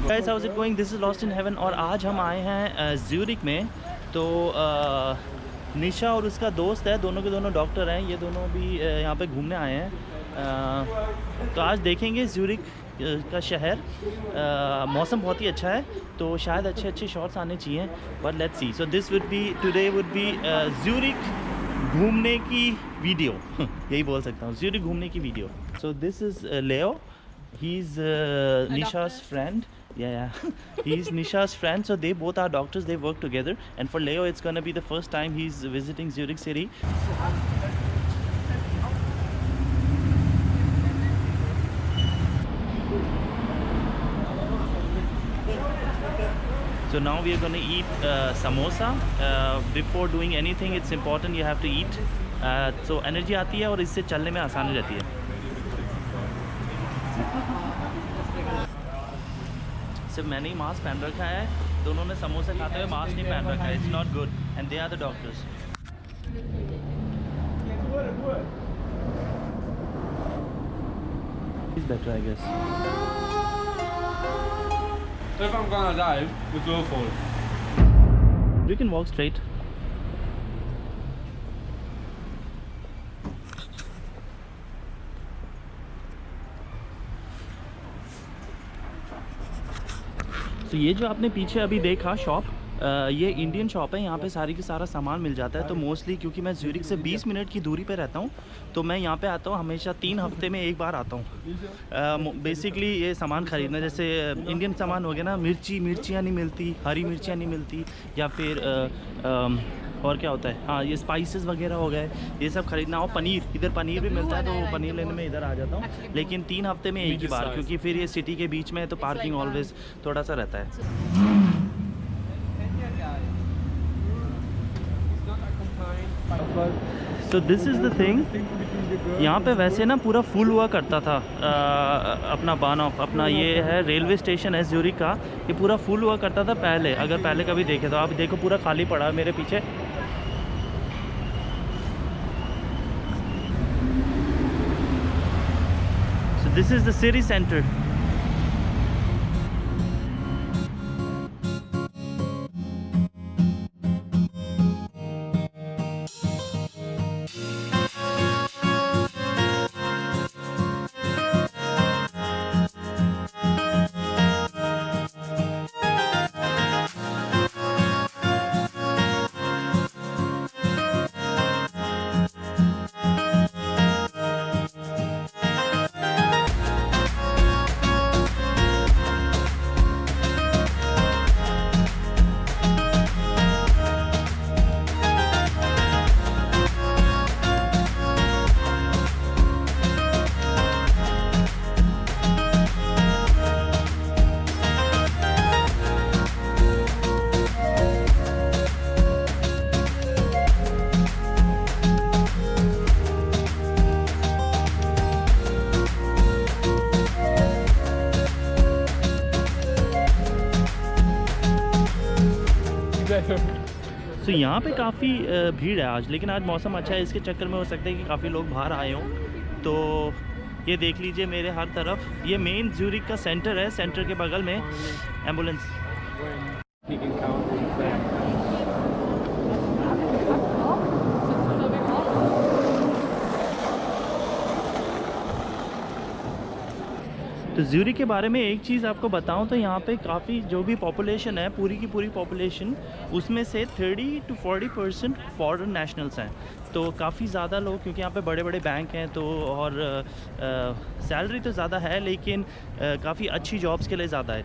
Guys how is it going, this is lost in heaven. और आज हम आए हैं ज़्यूरिक में। तो निशा और उसका दोस्त है, दोनों के दोनों डॉक्टर हैं। ये दोनों भी यहाँ पे घूमने आए हैं। तो आज देखेंगे ज़्यूरिक का शहर। मौसम बहुत ही अच्छा है तो शायद अच्छे अच्छे शॉट्स आने चाहिए, but let's see. So this would be today would be Zurich घूमने की वीडियो यही बोल सकता हूँ, ज़्यूरिक घूमने की वीडियो। सो दिस इज़ लेओ, he's Nisha's friend. Yeah. He's Nisha's friend, so they both are doctors, they work together. And for Leo it's gonna be the first time he's visiting Zurich city. So now we are going to eat samosa. Before doing anything it's important you have to eat. So energy आती है और इससे चलने में आसानी रहती है। सिर्फ मैंने ही मास्क पहन रखा है, दोनों ने समोसे खाते हुए मास्क नहीं पहन रखा है। It's not good and they are the doctors. It's better I guess. If I'm gonna die, we go for it. You can walk straight. तो ये जो आपने पीछे अभी देखा शॉप, ये इंडियन शॉप है। यहाँ पे सारी की सारा सामान मिल जाता है। तो मोस्टली क्योंकि मैं ज़्यूरिक से 20 मिनट की दूरी पे रहता हूँ तो मैं यहाँ पे आता हूँ हमेशा, 3 हफ्ते में एक बार आता हूँ बेसिकली ये सामान ख़रीदना। जैसे इंडियन सामान हो गया ना, मिर्चियाँ नहीं मिलती, हरी मिर्चियाँ नहीं मिलती, या फिर और क्या होता है, हाँ ये स्पाइसेस वगैरह हो गए, ये सब ख़रीदना। और पनीर, इधर पनीर भी मिलता है तो पनीर लेने में इधर आ जाता हूँ, लेकिन 3 हफ्ते में एक ही बार, क्योंकि फिर ये सिटी के बीच में है तो पार्किंग ऑलवेज थोड़ा सा रहता है। So this is the thing. यहाँ पे वैसे ना पूरा फुल हुआ करता था अपना बानऑफ, अपना ये है रेलवे स्टेशन है ज़्यूरिक का, ये पूरा फुल हुआ करता था पहले। अगर पहले कभी देखे तो आप देखो पूरा खाली पड़ा है मेरे पीछे। So this is the city centre. तो यहाँ पे काफ़ी भीड़ है आज, लेकिन आज मौसम अच्छा है, इसके चक्कर में हो सकता है कि काफ़ी लोग बाहर आए हों। तो ये देख लीजिए मेरे हर तरफ, ये मेन ज़्यूरिक का सेंटर है, सेंटर के बगल में एम्बुलेंस। तो ज़्यूरिक के बारे में एक चीज़ आपको बताऊं तो यहाँ पे काफ़ी जो भी पॉपुलेशन है, पूरी की पूरी पॉपुलेशन, उसमें से 30 to 40% फॉरेन नेशनल्स हैं। तो काफ़ी ज़्यादा लोग, क्योंकि यहाँ पे बड़े बड़े बैंक हैं तो, और सैलरी तो ज़्यादा है लेकिन काफ़ी अच्छी जॉब्स के लिए ज़्यादा है,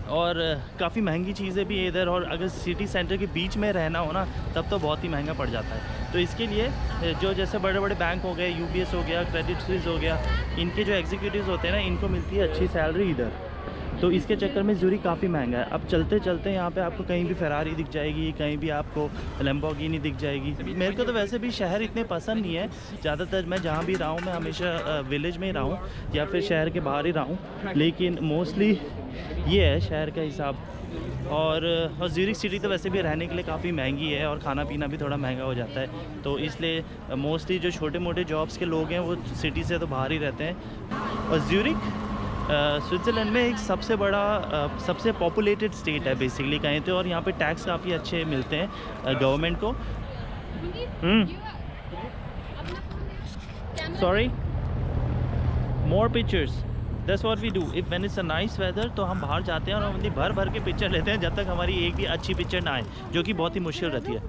और काफ़ी महंगी चीज़ें भी इधर। और अगर सिटी सेंटर के बीच में रहना हो ना तब तो बहुत ही महंगा पड़ जाता है। तो इसके लिए जो जैसे बड़े बड़े बैंक हो गए, UBS हो गया, क्रेडिट स्विस हो गया, इनके जो एग्जीक्यूटिव्स होते हैं ना, इनको मिलती है अच्छी सैलरी इधर। तो इसके चक्कर में ज़्यूरिक काफ़ी महंगा है। अब चलते चलते यहाँ पे आपको कहीं भी फेरारी दिख जाएगी, कहीं भी आपको लैम्बोर्गिनी दिख जाएगी। मेरे को तो वैसे भी शहर इतने पसंद नहीं है, ज़्यादातर मैं जहाँ भी रहा हूँ मैं हमेशा विलेज में ही रहा हूँ या फिर शहर के बाहर ही रहा हूँ, लेकिन मोस्टली ये है शहर का हिसाब। और ज़्यूरिक सिटी तो वैसे भी रहने के लिए काफ़ी महंगी है और खाना पीना भी थोड़ा महंगा हो जाता है। तो इसलिए मोस्टली जो छोटे मोटे जॉब्स के लोग हैं वो सिटी से तो बाहर ही रहते हैं। और ज़्यूरिक स्विट्ज़रलैंड में एक सबसे बड़ा सबसे पॉपुलेटेड स्टेट है बेसिकली कहें तो, और यहाँ पे टैक्स काफ़ी अच्छे मिलते हैं गवर्नमेंट को। Sorry, more pictures, that's what we do if when it's a nice weather, तो हम बाहर जाते हैं और हम भर भर के पिक्चर लेते हैं जब तक हमारी एक भी अच्छी पिक्चर ना आए, जो कि बहुत ही मुश्किल रहती है।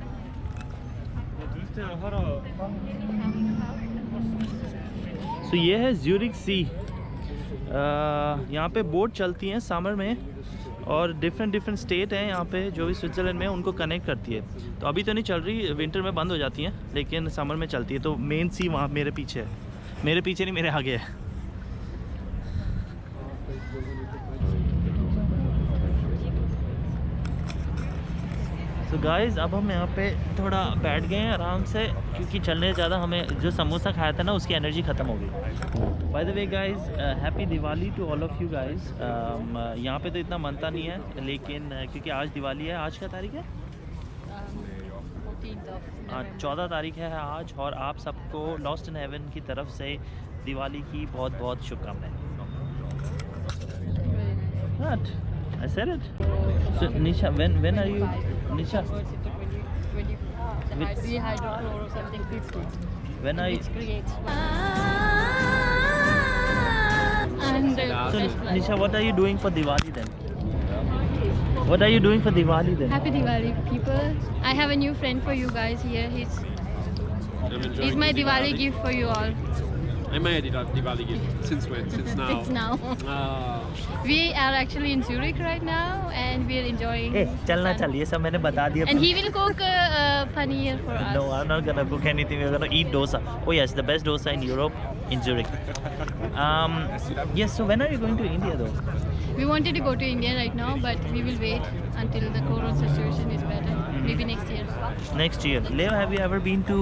तो ये है ज्यूरिक सी। यहाँ पे बोट चलती हैं समर में, और डिफरेंट स्टेट हैं यहाँ पे जो भी स्विट्ज़रलैंड में उनको कनेक्ट करती है। तो अभी तो नहीं चल रही, विंटर में बंद हो जाती हैं, लेकिन समर में चलती है। तो मेन सी वहाँ मेरे पीछे है, मेरे पीछे नहीं, मेरे आगे है। तो गाइस अब हम यहाँ पे थोड़ा बैठ गए हैं आराम से, क्योंकि चलने ज़्यादा हमें जो समोसा खाया था ना उसकी एनर्जी ख़त्म हो गई। By the way guys, happy Diwali to all of you guys. यहाँ पे तो इतना मनता नहीं है, लेकिन क्योंकि आज दिवाली है। आज क्या तारीख है? 14 तारीख है आज, और आप सबको लॉस्ट इन हेवन की तरफ से दिवाली की बहुत बहुत शुभकामनाएं। I said it. So Nisha, when are you, Nisha? When are you? So Nisha, what are you doing for Diwali then? What are you doing for Diwali then? Happy Diwali, people! I have a new friend for you guys here. He's my Diwali gift for you all. Am I a Diwali gift? Since when? Since now? Since now. We are actually in Zurich right now, and we are enjoying. Hey, चलना चल, ये सब मैंने बता दिया। And he will cook paneer for us. No, I'm not gonna cook anything. We're gonna eat dosa. Oh yes, the best dosa in Europe, in Zurich. Yes. So when are you going to India though? We wanted to go to India right now, but we will wait until the corona situation is better. Maybe next year. Next year. Leo, have you ever been to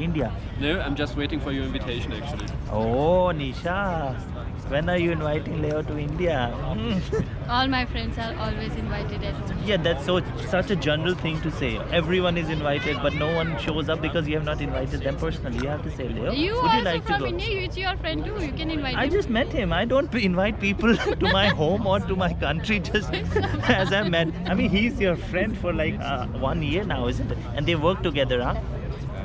India? No, I'm just waiting for your invitation actually. Oh, Nisha. When are you inviting Leo to India? All my friends are always invited at home. Yeah, that's such a general thing to say. Everyone is invited, but no one shows up because you have not invited them personally. You have to say, Leo, You would also you like to from go? India. It's your friend too. You can invite I him. just met him. I don't invite people to my home or to my country just as I met. I mean, he's your friend for like 1 year now, isn't it? And they work together, huh?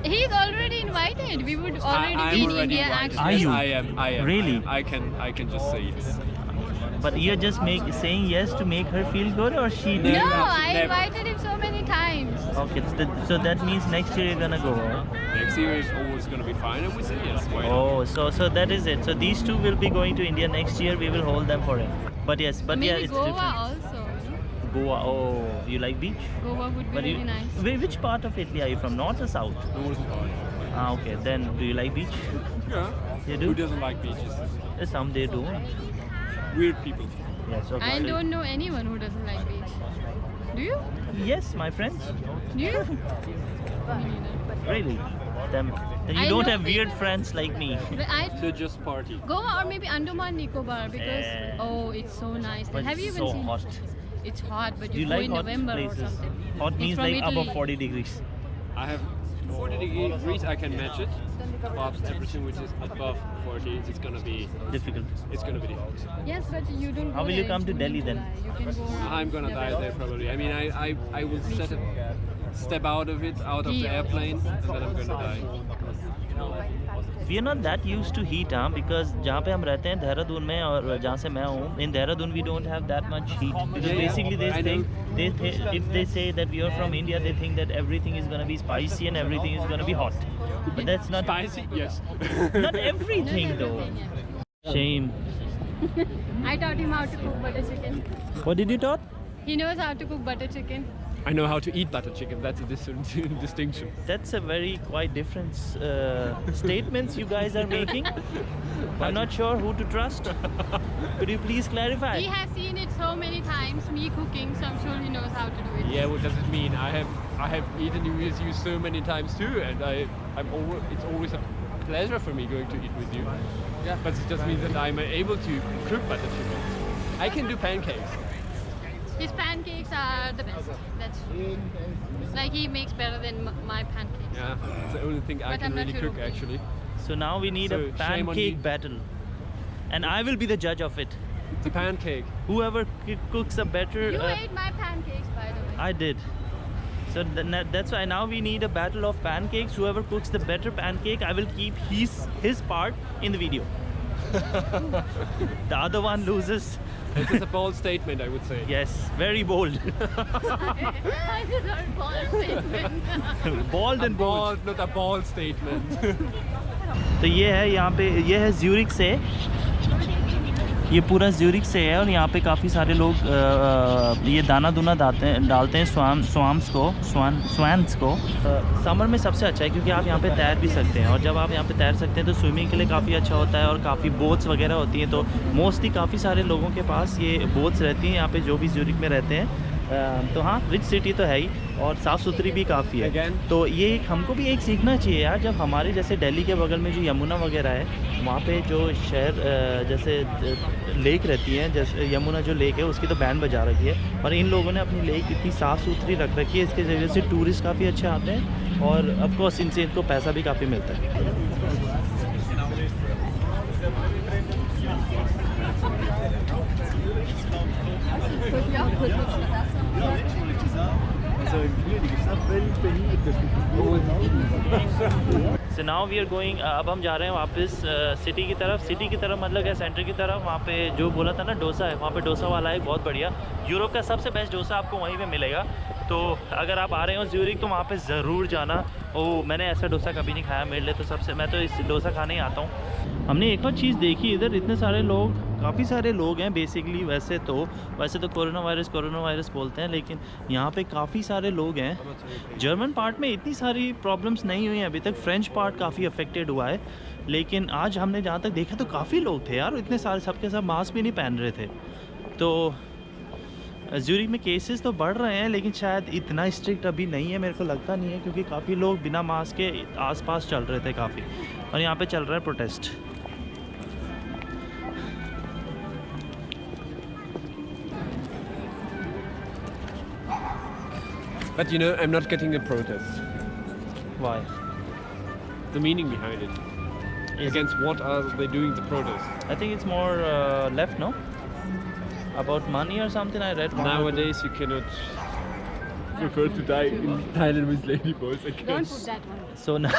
He's already invited. We would already I'm be in already India invited. actually. Are you? Yes, I am. Really? I can just say it. But you're just saying yes to make her feel good, or she No, did? I Never. invited him so many times. Okay, so that means next year you're gonna go. Huh? Next year is always going to be fine, and we say yes. Why not? Oh, so that is it. So these two will be going to India next year. We will hold them for it. But yes, but Maybe yeah, it's Goa different. also. Goa. Oh, you like beach? Goa would be But really nice. Which part of Italy are you from? North or south? Northern part. Ah, okay. Then do you like beach? Yeah. You do? Who doesn't like beaches? Some they do. Weird people. Yes. Okay. I so- don't know anyone who doesn't like beach. Do you? Yes, my friends. Do you? Me neither. Really? Then you I don't know have weird people- friends like me. But So just party. Goa or maybe Andaman Nicobar because Yeah. It's so nice. But Have you it's even so seen? hot. It's hot, but Do you you go like in hot November places? or something. Hot He's means from like Italy. above 40 degrees. I have 40 degrees. I can match it, but everything which is above 40, it's gonna be Difficult. difficult. Yes, but you don't. How go will you there, come it's to only Delhi then? July. You can go. I'm gonna die there probably. I mean, I will step out of the Yeah. airplane, and then I'm gonna die. We are not that used to heat, because जहाँ पे हम रहते हैं देहरादून में और जहाँ से मैं हूँ, in Dehradun we don't have that much heat because Yeah, basically they I think know. if they say that we are from India, they think that everything is gonna be spicy and everything is gonna be hot, but that's not Spicy? Yes. not everything though. Shame. I taught him how to cook butter chicken. What did you taught? He knows how to cook butter chicken. I know how to eat butter chicken. That's a distinction. That's a very quite different statements you guys are making. I'm not sure who to trust. Could you please clarify? He has seen it so many times, me cooking, so I'm sure he knows how to do it. Yeah, what does it mean? I have eaten with you so many times too, and it's always a pleasure for me going to eat with you. Yeah, but it just means that I'm able to cook butter chicken. I can do pancakes. His pancakes are the best. That's like he makes better than my pancakes. Yeah, it's the only thing I But can I'm not really sure cook of it. actually. So now we need So, a shame on you. pancake battle, and I will be the judge of it. It's a pancake. Whoever cooks a better... You ate my pancakes, by the way. I did. So that's why now we need a battle of pancakes. Whoever cooks the better pancake, I will keep his part in the video. The other one loses. This is a bold statement, I would say. Yes, very bold. I did not bold statement. Bold and bold. Bold, not a bold statement. तो ये है यहाँ पे, ये है Zurich से, ये पूरा ज्यूरिक से है और यहाँ पे काफ़ी सारे लोग ये दाना दूना डालते हैं स्वान्स को। समर में सबसे अच्छा है क्योंकि आप यहाँ पे तैर भी सकते हैं और जब आप यहाँ पे तैर सकते हैं तो स्विमिंग के लिए काफ़ी अच्छा होता है और काफ़ी बोट्स वगैरह होती हैं। तो मोस्टली काफ़ी सारे लोगों के पास ये बोट्स रहती हैं यहाँ पे जो भी ज्यूरिक में रहते हैं। तो हाँ, रिच सिटी तो है ही और साफ़ सुथरी भी काफ़ी है। तो ये हमको भी एक सीखना चाहिए यार, जब हमारे जैसे दिल्ली के बगल में जो यमुना वगैरह है वहाँ पे जो शहर जैसे लेक रहती है, जैसे यमुना जो लेक है उसकी तो बैंड बजा रखी है और इन लोगों ने अपनी लेक इतनी साफ़ सुथरी रख रखी है, इसके वजह से टूरिस्ट काफ़ी अच्छे आते हैं और ऑफकोर्स इनसे इनको पैसा भी काफ़ी मिलता है। So now we are going, अब हम जा रहे हैं वापस सिटी की तरफ मतलब है सेंटर की तरफ। वहाँ पे जो बोला था ना डोसा है, वहाँ पे डोसा वाला है बहुत बढ़िया। यूरोप का सबसे बेस्ट डोसा आपको वहीं पे मिलेगा। तो अगर आप आ रहे हो ज्यूरिक तो वहाँ पे ज़रूर जाना। ओ मैंने ऐसा डोसा कभी नहीं खाया, मेरे लिए तो मैं तो इस डोसा खाने ही आता हूँ। हमने एक और चीज़ देखी, इधर इतने सारे लोग, काफ़ी सारे लोग हैं बेसिकली। वैसे तो कोरोना वायरस बोलते हैं, लेकिन यहाँ पे काफ़ी सारे लोग हैं। जर्मन पार्ट में इतनी सारी प्रॉब्लम्स नहीं हुई हैं अभी तक, फ्रेंच पार्ट काफ़ी अफेक्टेड हुआ है। लेकिन आज हमने जहाँ तक देखा तो काफ़ी लोग थे यार, इतने सारे, सबके सब मास्क भी नहीं पहन रहे थे। तो ज्यूरिक में केसेस तो बढ़ रहे हैं लेकिन शायद इतना स्ट्रिक्ट अभी नहीं है, मेरे को लगता नहीं है, क्योंकि काफ़ी लोग बिना मास्क के आसपास चल रहे थे काफ़ी। और यहाँ पे चल रहा है protest. But you know, I'm not getting the protest. Why? The meaning behind it. Against what are they doing the protest? I think it's more left, no? About money or something, I read. Nowadays you cannot prefer to die in Thailand with ladyboys. I Don't guess. put that one. So now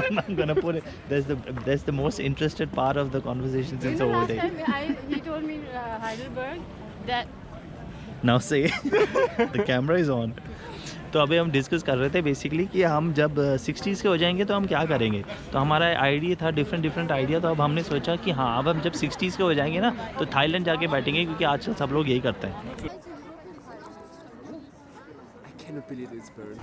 I'm gonna put it. That's the most interested part of the conversation since over last there. time he told me Heidelberg that Now say the camera is on. तो अभी हम discuss कर रहे थे basically कि हम जब 60s के हो जाएंगे तो हम क्या करेंगे। तो हमारा आइडिया था डिफरेंट आइडिया। तो अब हमने सोचा कि हाँ, अब हम जब 60s के हो जाएंगे ना तो थाईलैंड जाके बैठेंगे, क्योंकि आजकल सब लोग यही करते हैं। I cannot believe it's burned.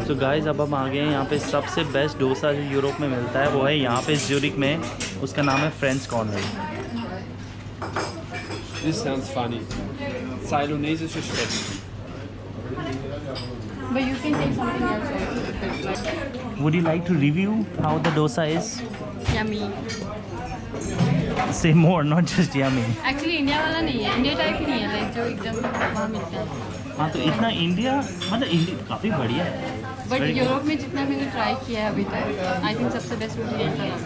तो गाइस अब हम आ गए हैं यहाँ पे सबसे बेस्ट डोसा जो यूरोप में मिलता है वो है यहाँ पे ज्यूरिक में, उसका नाम है French corner. This sounds funny. Ceylonese Speck. but you can take something else also. Would you like to review how the dosa is? Yummy. Say more, not just yummy. Actually India वाला नहीं है, India type ही नहीं है, like जो एकदम वहाँ मिलता है। हाँ तो इतना इंडिया मतलब इंडिया काफ़ी बढ़िया है। बट यूरोप में जितना मैंने ट्राई किया है अभी तक, आई थिंक सबसे बेस्ट मुझे यही लगा।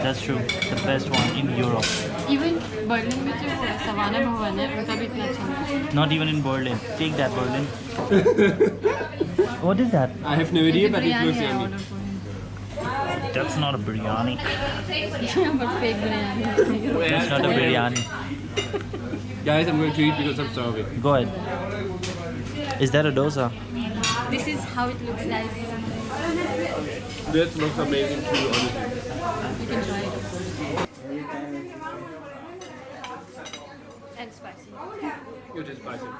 That's true, the best one in Europe. Even Berlin में जो सवाना भवन है उनका भी इतना अच्छा नहीं है। Not even in Berlin. Take that, Berlin. What is that? I have no idea, but it biryani looks है yummy. Order for That's not a biryani. Him. But fake biryani. That's not a biryani. Guys, I'm going to eat because I'm starving. Go ahead. Is that a dosa? This is how it looks like. That looks amazing too, honestly. You can try it. And spicy. It is spicy.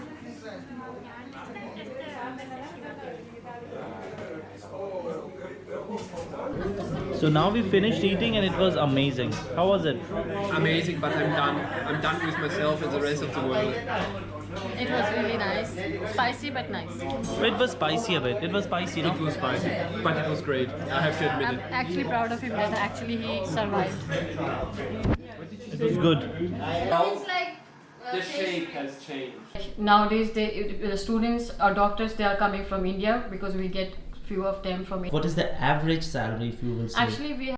So now we finished eating and it was amazing. How was it? Amazing, but I'm done. I'm done with myself and the rest of the world. It was really nice. Spicy but nice. It was spicy a bit. It was spicy, no? It was spicy, but it was great. I have to admit I'm it. actually proud of him that actually he survived. It was good. It's like The shape has changed. Nowadays, the students or doctors, they are coming from India because we get few of them from India. What is the average salary, if you will say? Actually, we